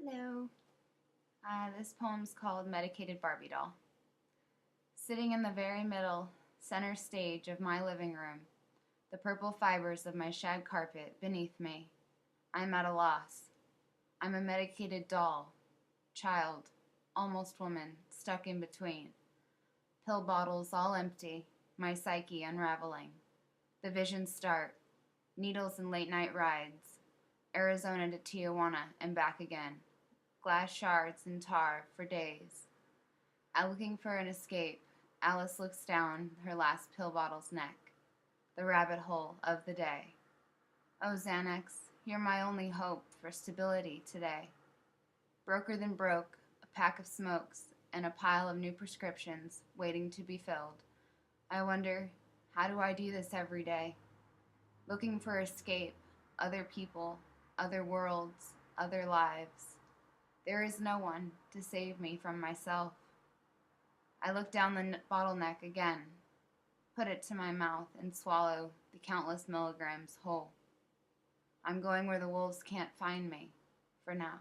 Hello. This poem's called Medicated Barbie Doll. Sitting in the very middle, center stage of my living room, the purple fibers of my shag carpet beneath me, I'm at a loss. I'm a medicated doll, child, almost woman, stuck in between. Pill bottles all empty, my psyche unraveling. The visions start, needles and late night rides, Arizona to Tijuana and back again. Glass shards and tar for days. Looking for an escape, Alice looks down her last pill bottle's neck, the rabbit hole of the day. Oh, Xanax, you're my only hope for stability today. Broker than broke, a pack of smokes, and a pile of new prescriptions waiting to be filled. I wonder, how do I do this every day? Looking for escape, other people, other worlds, other lives. There is no one to save me from myself. I look down the bottleneck again, put it to my mouth, and swallow the countless milligrams whole. I'm going where the wolves can't find me, for now.